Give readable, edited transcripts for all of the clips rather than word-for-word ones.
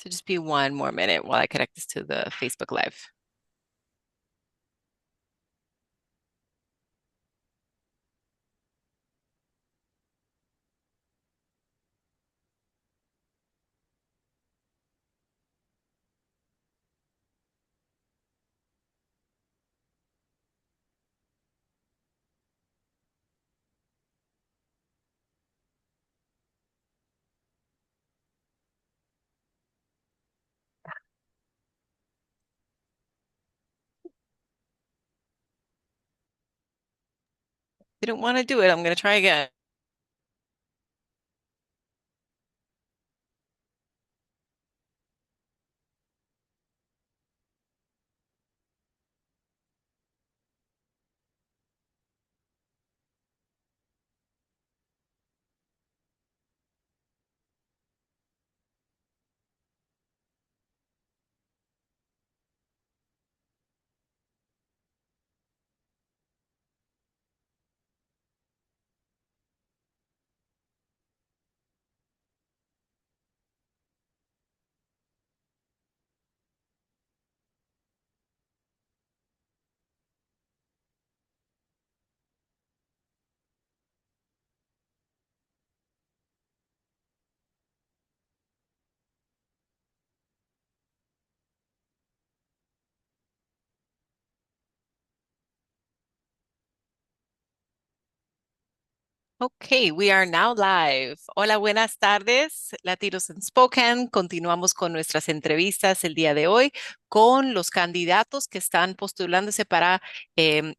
So just be one more minute while I connect this to the Facebook Live. Didn't want to do it. I'm going to try again. Ok, we are now live. Hola, buenas tardes, Latinos en Spokane. Continuamos con nuestras entrevistas el día de hoy con los candidatos que están postulándose para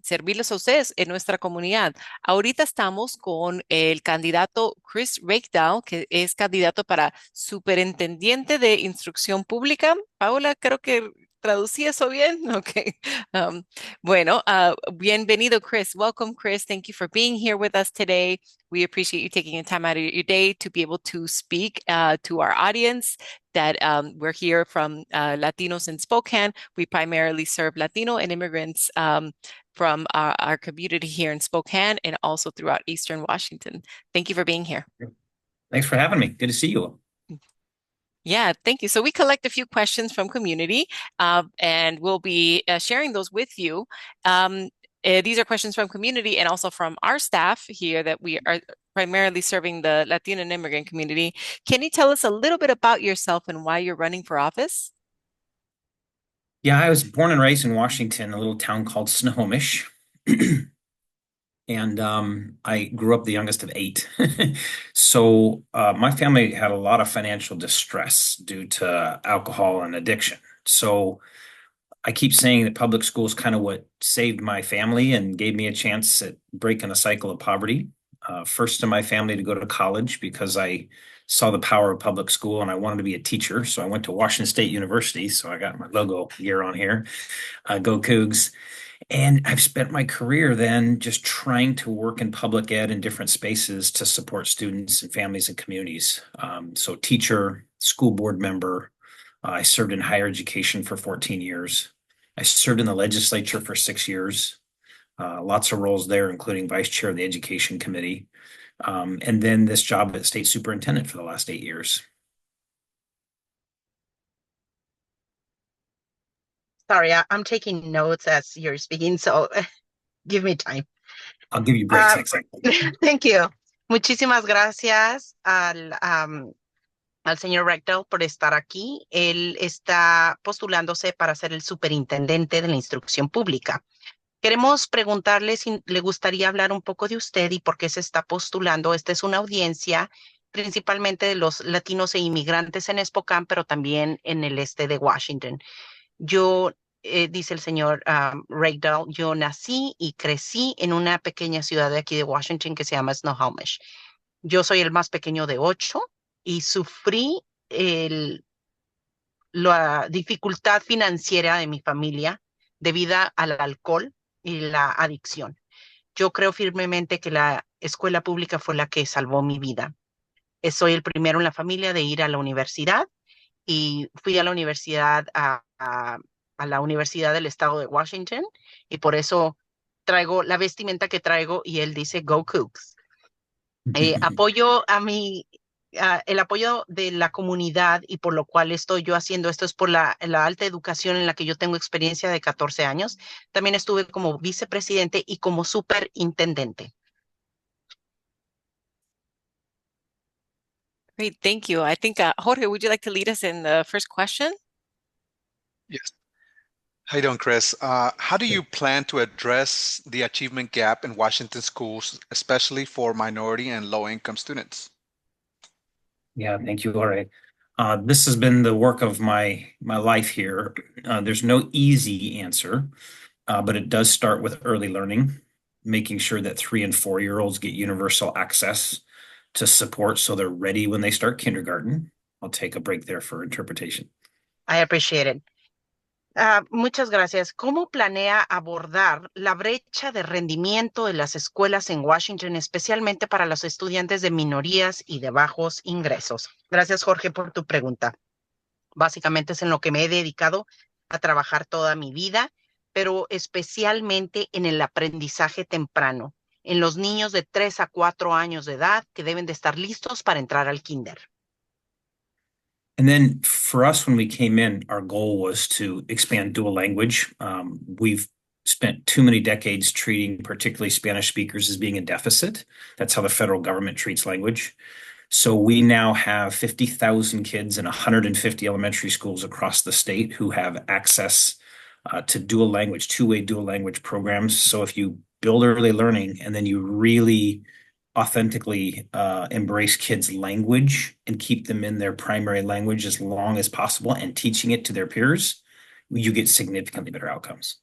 servirles a ustedes en nuestra comunidad. Ahorita estamos con el candidato Chris Reykdal, que es candidato para Superintendente de Instrucción Pública. Paola, creo que traducí eso bien. Ok. Um, bienvenido, Chris. Welcome, Chris. Thank you for being here with us today. We appreciate you taking the time out of your day to be able to speak to our audience that we're here from Latinos in Spokane. We primarily serve Latino and immigrants from our community here in Spokane and also throughout Eastern Washington. Thank you for being here. Thanks for having me. Good to see you. Yeah, thank you. So we collect a few questions from community, and we'll be sharing those with you. These are questions from community and also from our staff here that we are primarily serving the Latino and immigrant community. Can you tell us a little bit about yourself and why you're running for office? Yeah, I was born and raised in Washington, a little town called Snohomish. And I grew up the youngest of eight. So my family had a lot of financial distress due to alcohol and addiction. So I keep saying that public school is kind of what saved my family and gave me a chance at breaking the cycle of poverty. First in my family to go to college because I saw the power of public school and I wanted to be a teacher. So I went to Washington State University. So I got my logo gear on here. Go Cougs. And I've spent my career then just trying to work in public ed in different spaces to support students and families and communities. So teacher, school board member. I served in higher education for 14 years. I served in the legislature for 6 years. Lots of roles there, including vice chair of the education committee. And then this job at state superintendent for the last 8 years. Sorry, I'm taking notes as you're speaking, so give me time. I'll give you breaks next time. Thank you. Muchísimas gracias al señor Reykdal por estar aquí. Él está postulándose para ser el superintendente de la instrucción pública. Queremos preguntarle si le gustaría hablar un poco de usted y por qué se está postulando. Esta es una audiencia principalmente de los latinos e inmigrantes en Spokane, pero también en el este de Washington. Yo, dice el señor Reykdal, yo nací y crecí en una pequeña ciudad de aquí de Washington que se llama Snohomish. Yo soy el más pequeño de 8 y sufrí la dificultad financiera de mi familia debido al alcohol y la adicción. Yo creo firmemente que la escuela pública fue la que salvó mi vida. Soy el primero en la familia de ir a la universidad y fui a la universidad a la Universidad del Estado de Washington y por eso traigo la vestimenta que traigo y él dice Go Cougs. Apoyo a mi el apoyo de la comunidad y por lo cual estoy yo haciendo esto es por la alta educación en la que yo tengo experiencia de 14 años. También estuve como vicepresidente y como superintendente. Great, thank you. I think, Jorge, would you like to lead us in the first question? Yes. How you doing, Chris? How do you plan to address the achievement gap in Washington schools, especially for minority and low-income students? Yeah, thank you, Jorge. This has been the work of my life here. There's no easy answer, but it does start with early learning, making sure that 3 and 4-year-olds get universal access to support so they're ready when they start kindergarten. I'll take a break there for interpretation. I appreciate it. Muchas gracias. ¿Cómo planea abordar la brecha de rendimiento de las escuelas en Washington, especialmente para los estudiantes de minorías y de bajos ingresos? Gracias, Jorge, por tu pregunta. Básicamente es en lo que me he dedicado a trabajar toda mi vida, pero especialmente en el aprendizaje temprano, en los niños de 3 a 4 años de edad que deben de estar listos para entrar al kinder. And then for us, when we came in, our goal was to expand dual language. We've spent too many decades treating particularly Spanish speakers as being a deficit. That's how the federal government treats language. So we now have 50,000 kids in 150 elementary schools across the state who have access to dual language, two-way dual language programs. So if you build early learning and then you really authentically embrace kids' language and keep them in their primary language as long as possible and teaching it to their peers, you get significantly better outcomes.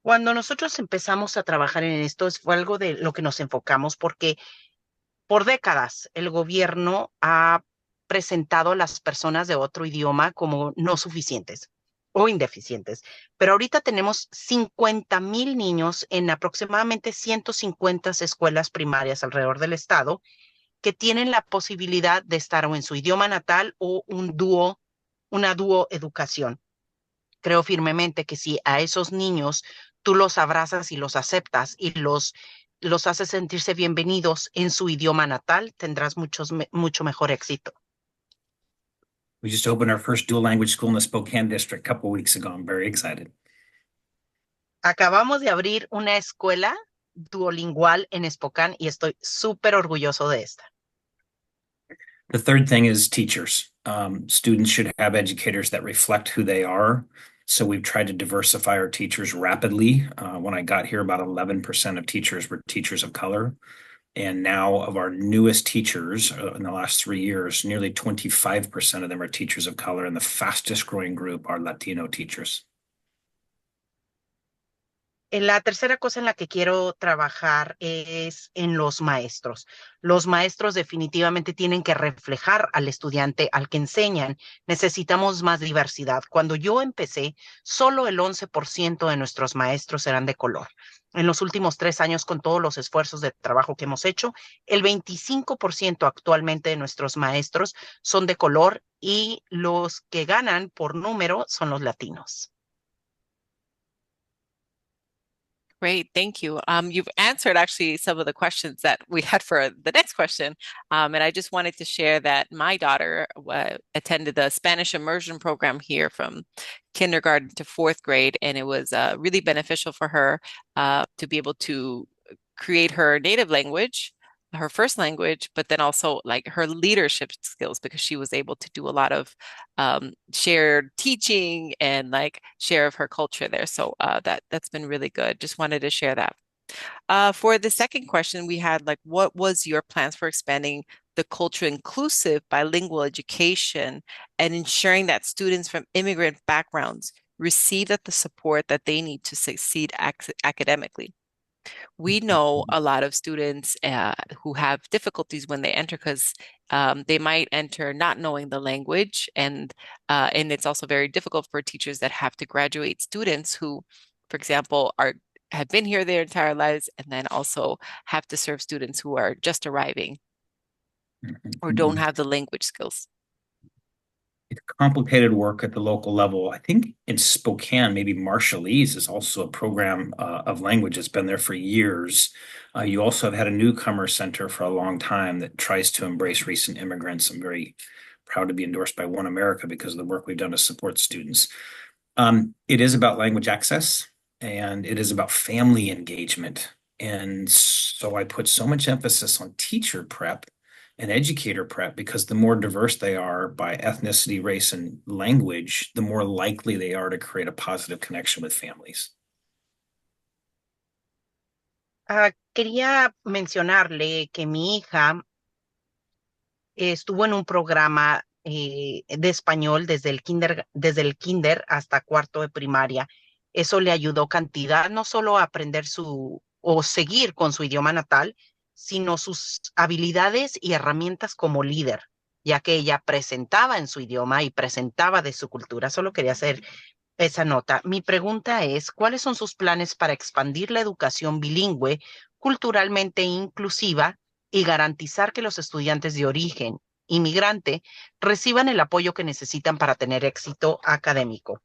Cuando nosotros empezamos a trabajar en esto, fue algo de lo que nos enfocamos porque por décadas el gobierno ha presentado a las personas de otro idioma como no suficientes o indeficientes. Pero ahorita tenemos 50,000 niños en aproximadamente 150 escuelas primarias alrededor del estado que tienen la posibilidad de estar o en su idioma natal o una dúo educación. Creo firmemente que si a esos niños tú los abrazas y los aceptas y los haces sentirse bienvenidos en su idioma natal, tendrás mucho mejor éxito. We just opened our first dual language school in the Spokane district a couple weeks ago. I'm very excited. Acabamos de abrir una escuela duolingual en Spokane y estoy súper orgulloso de esta. The third thing is teachers. Students should have educators that reflect who they are. So we've tried to diversify our teachers rapidly. When I got here, about 11% of teachers were teachers of color. And now of our newest teachers in the last 3 years, nearly 25% of them are teachers of color. And the fastest growing group are Latino teachers. La tercera cosa en la que quiero trabajar es en los maestros. Los maestros definitivamente tienen que reflejar al estudiante al que enseñan. Necesitamos más diversidad. Cuando yo empecé, solo el 11% de nuestros maestros eran de color. En los últimos 3 años, con todos los esfuerzos de trabajo que hemos hecho, el 25% actualmente de nuestros maestros son de color y los que ganan por número son los latinos. Great, thank you. You've answered actually some of the questions that we had for the next question. And I just wanted to share that my daughter attended the Spanish immersion program here from kindergarten to 4th grade, and it was really beneficial for her to be able to create her native language, her first language, but then also like her leadership skills because she was able to do a lot of shared teaching and like share of her culture there. So that's been really good. Just wanted to share that. For the second question, we had like, what was your plans for expanding the culture inclusive bilingual education and ensuring that students from immigrant backgrounds receive the support that they need to succeed academically? We know a lot of students who have difficulties when they enter because they might enter not knowing the language, and it's also very difficult for teachers that have to graduate students who, for example, have been here their entire lives and then also have to serve students who are just arriving or don't have the language skills. complicated work at the local level. I think in Spokane, maybe Marshallese is also a program of language that's been there for years. You also have had a newcomer center for a long time that tries to embrace recent immigrants. I'm very proud to be endorsed by One America because of the work we've done to support students. It is about language access and it is about family engagement. And so I put so much emphasis on teacher prep and educator prep because the more diverse they are by ethnicity, race, and language, the more likely they are to create a positive connection with families. Quería mencionarle que mi hija estuvo en un programa de español desde el kinder hasta cuarto de primaria. Eso le ayudó cantidad, no solo a aprender o seguir con su idioma natal, sino sus habilidades y herramientas como líder, ya que ella presentaba en su idioma y presentaba de su cultura. Solo quería hacer esa nota. Mi pregunta es, ¿cuáles son sus planes para expandir la educación bilingüe, culturalmente inclusiva y garantizar que los estudiantes de origen inmigrante reciban el apoyo que necesitan para tener éxito académico?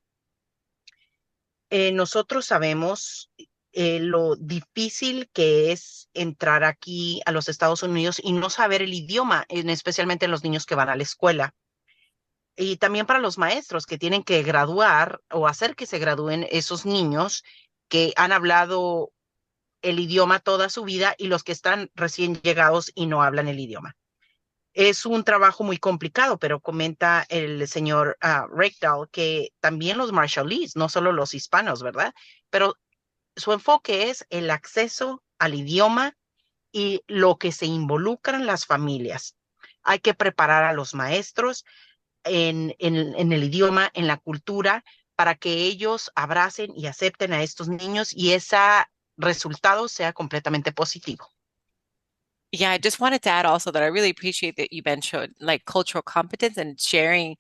Nosotros sabemos lo difícil que es entrar aquí a los Estados Unidos y no saber el idioma, especialmente en los niños que van a la escuela. Y también para los maestros que tienen que graduar o hacer que se gradúen esos niños que han hablado el idioma toda su vida y los que están recién llegados y no hablan el idioma. Es un trabajo muy complicado, pero comenta el señor Reykdal que también los Marshallese, no solo los hispanos, ¿verdad? Pero su enfoque es el acceso al idioma y lo que se involucran las familias. Hay que preparar a los maestros en el idioma, en la cultura, para que ellos abracen y acepten a estos niños y ese resultado sea completamente positivo. Yeah, I just wanted to add also that I really appreciate that you mentioned like cultural competence and sharing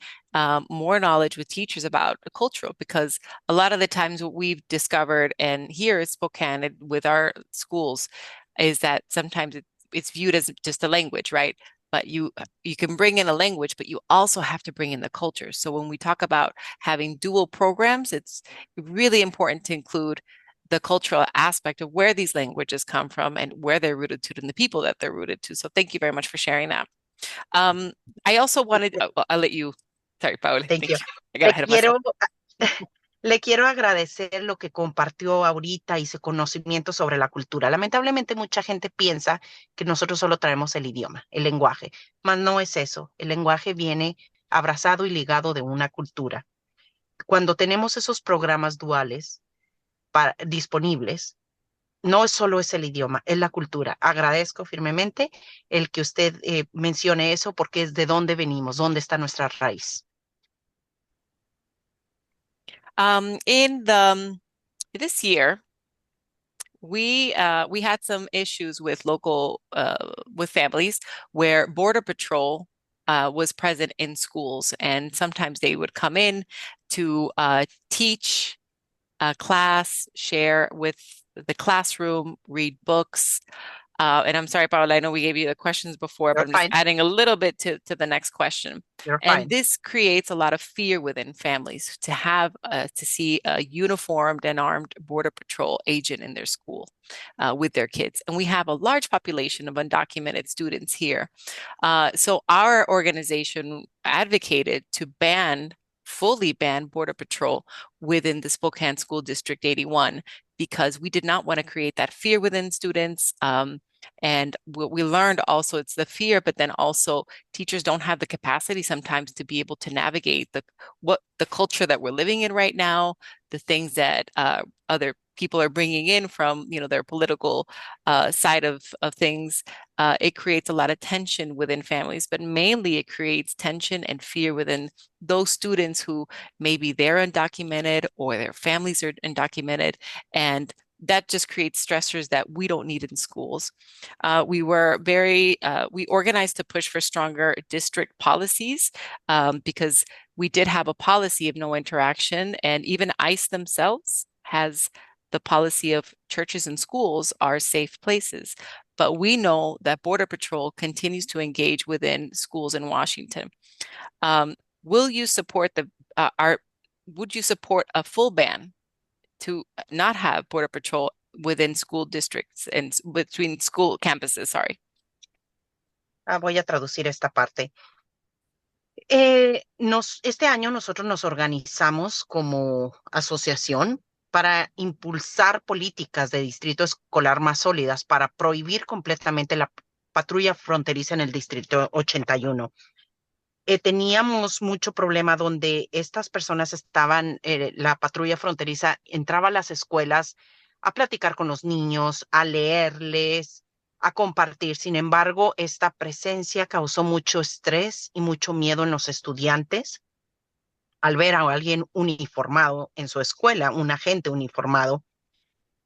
more knowledge with teachers about the cultural, because a lot of the times what we've discovered and here at Spokane with our schools is that sometimes it's viewed as just a language, right? But you can bring in a language, but you also have to bring in the culture. So when we talk about having dual programs, it's really important to include the cultural aspect of where these languages come from and where they're rooted to and the people that they're rooted to. So thank you very much for sharing that. I also wanted, I'll let you, sorry, Paula. Thank you. I got ahead of myself. Le quiero agradecer lo que compartió ahorita y su conocimiento sobre la cultura. Lamentablemente mucha gente piensa que nosotros solo traemos el idioma, el lenguaje, mas no es eso. El lenguaje viene abrazado y ligado de una cultura. Cuando tenemos esos programas duales disponibles, no solo es el idioma, es la cultura. Agradezco firmemente el que usted mencione eso porque es de dónde venimos, dónde está nuestra raíz. This year, we had some issues with local with families where Border Patrol was present in schools, and sometimes they would come in to teach a class, share with the classroom, read books. And I'm sorry, Paola, I know we gave you the questions before, but I'm just adding a little bit to the next question. And this creates a lot of fear within families to have to see a uniformed and armed Border Patrol agent in their school with their kids. And we have a large population of undocumented students here. So our organization advocated to fully ban Border Patrol within the Spokane School District 81 because we did not want to create that fear within students. And what we learned also, it's the fear, but then also teachers don't have the capacity sometimes to be able to navigate the culture that we're living in right now, the things that other people are bringing in from, their political side of things. It creates a lot of tension within families, but mainly it creates tension and fear within those students who maybe they're undocumented or their families are undocumented, and that just creates stressors that we don't need in schools. We organized to push for stronger district policies because we did have a policy of no interaction, and even ICE themselves has the policy of churches and schools are safe places. But we know that Border Patrol continues to engage within schools in Washington. Would you support a full ban to not have Border Patrol within school districts and between school campuses? Sorry. Voy a traducir esta parte. Este año nosotros nos organizamos como asociación para impulsar políticas de distrito escolar más sólidas para prohibir completamente la patrulla fronteriza en el distrito 81. Teníamos mucho problema donde estas personas la patrulla fronteriza entraba a las escuelas a platicar con los niños, a leerles, a compartir. Sin embargo, esta presencia causó mucho estrés y mucho miedo en los estudiantes al ver a alguien uniformado en su escuela, un agente uniformado.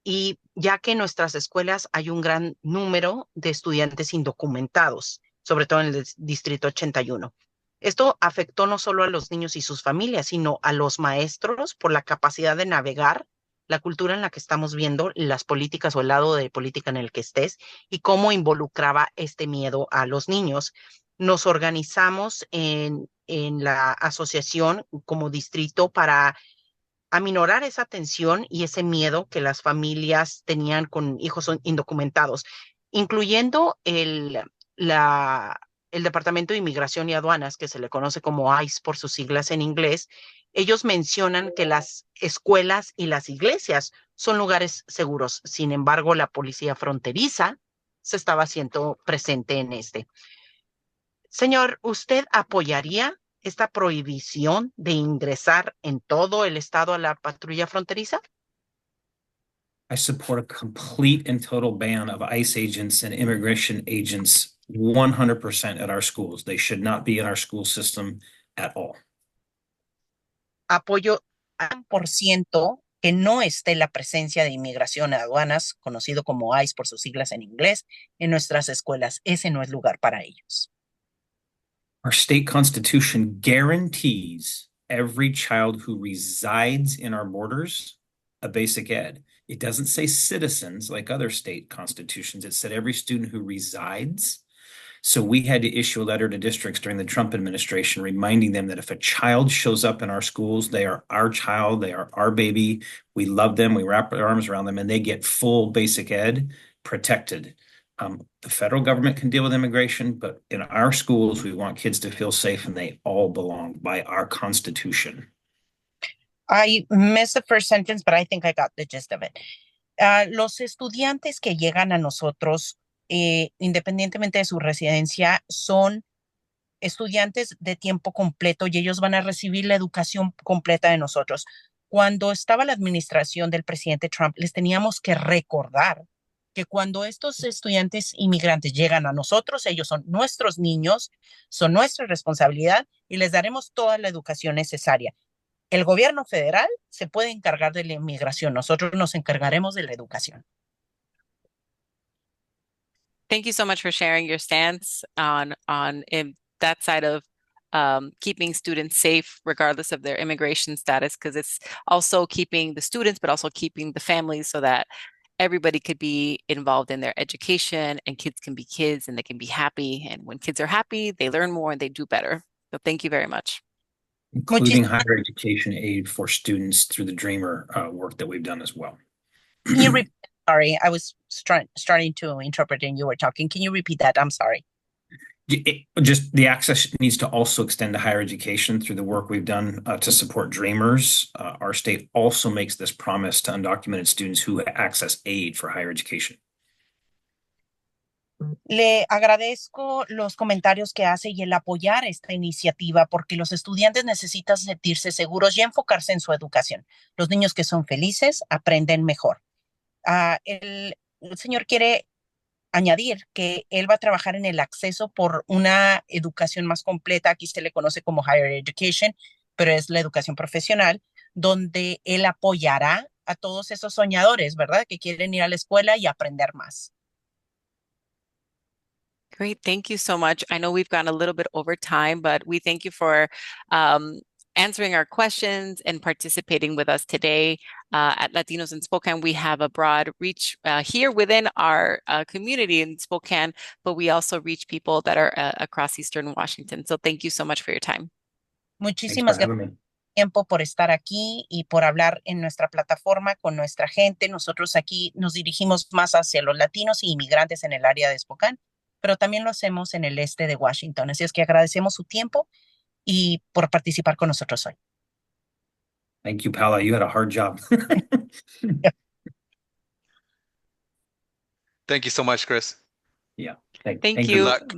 Y ya que en nuestras escuelas hay un gran número de estudiantes indocumentados, sobre todo en el distrito 81. Esto afectó no solo a los niños y sus familias, sino a los maestros por la capacidad de navegar la cultura en la que estamos viendo, las políticas o el lado de política en el que estés y cómo involucraba este miedo a los niños. Nos organizamos en la asociación como distrito para aminorar esa tensión y ese miedo que las familias tenían con hijos indocumentados, incluyendo el Departamento de Inmigración y Aduanas, que se le conoce como ICE por sus siglas en inglés. Ellos mencionan que las escuelas y las iglesias son lugares seguros. Sin embargo, la policía fronteriza se estaba haciendo presente en este. Señor, ¿usted apoyaría esta prohibición de ingresar en todo el estado a la patrulla fronteriza? I support a complete and total ban of ICE agents and immigration agents 100% at our schools. They should not be in our school system at all. Apoyo al 100% que no esté la presencia de inmigración y aduanas, conocido como ICE por sus siglas en inglés, en nuestras escuelas. Ese no es lugar para ellos. Our state constitution guarantees every child who resides in our borders a basic ed. It doesn't say citizens like other state constitutions. It said every student who resides. So we had to issue a letter to districts during the Trump administration reminding them that if a child shows up in our schools, they are our child, they are our baby. We love them, we wrap our arms around them, and they get full basic ed protected. The federal government can deal with immigration, but in our schools, we want kids to feel safe and they all belong by our Constitution. I missed the first sentence, but I think I got the gist of it. Los estudiantes que llegan a nosotros, independientemente de su residencia, son estudiantes de tiempo completo y ellos van a recibir la educación completa de nosotros. Cuando estaba la administración del presidente Trump, les teníamos que recordar que cuando estos estudiantes inmigrantes llegan a nosotros, ellos son nuestros niños, son nuestra responsabilidad y les daremos toda la educación necesaria. El gobierno federal se puede encargar de la inmigración, nosotros nos encargaremos de la educación. Thank you so much for sharing your stance on that side of keeping students safe regardless of their immigration status, because it's also keeping the students, but also keeping the families so that everybody could be involved in their education and kids can be kids and they can be happy. And when kids are happy, they learn more and they do better. So thank you very much. Including higher education aid for students through the Dreamer work that we've done as well. Can you repeat? Sorry, I was starting to interpret and you were talking. Can you repeat that? I'm sorry. Just the access needs to also extend to higher education through the work we've done to support Dreamers. Our state also makes this promise to undocumented students who access aid for higher education. Le agradezco los comentarios que hace y el apoyar esta iniciativa porque los estudiantes necesitan sentirse seguros y enfocarse en su educación. Los niños que son felices aprenden mejor. El señor quiere añadir que él va a trabajar en el acceso por una educación más completa. Aquí se le conoce como higher education, pero es la educación profesional, donde él apoyará a todos esos soñadores, ¿verdad? Que quieren ir a la escuela y aprender más. Great. Thank you so much. I know we've gone a little bit over time, but we thank you for answering our questions and participating with us today. At Latinos in Spokane, we have a broad reach here within our community in Spokane, but we also reach people that are across Eastern Washington. So thank you so much for your time. Muchísimas for gracias having me. tiempo por estar aquí y por hablar en nuestra plataforma con nuestra gente. Nosotros aquí nos dirigimos más hacia los latinos y inmigrantes en el área de Spokane, pero también lo hacemos en el este de Washington. Así es que agradecemos su tiempo y por participar con nosotros hoy. Thank you, Paula. You had a hard job. Thank you so much, Chris. Yeah. Thank Thank you. Good luck.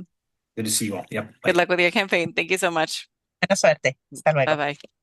Good to see you all. Yep. Bye. Good luck with your campaign. Thank you so much. Buena suerte. Hasta luego. Bye bye.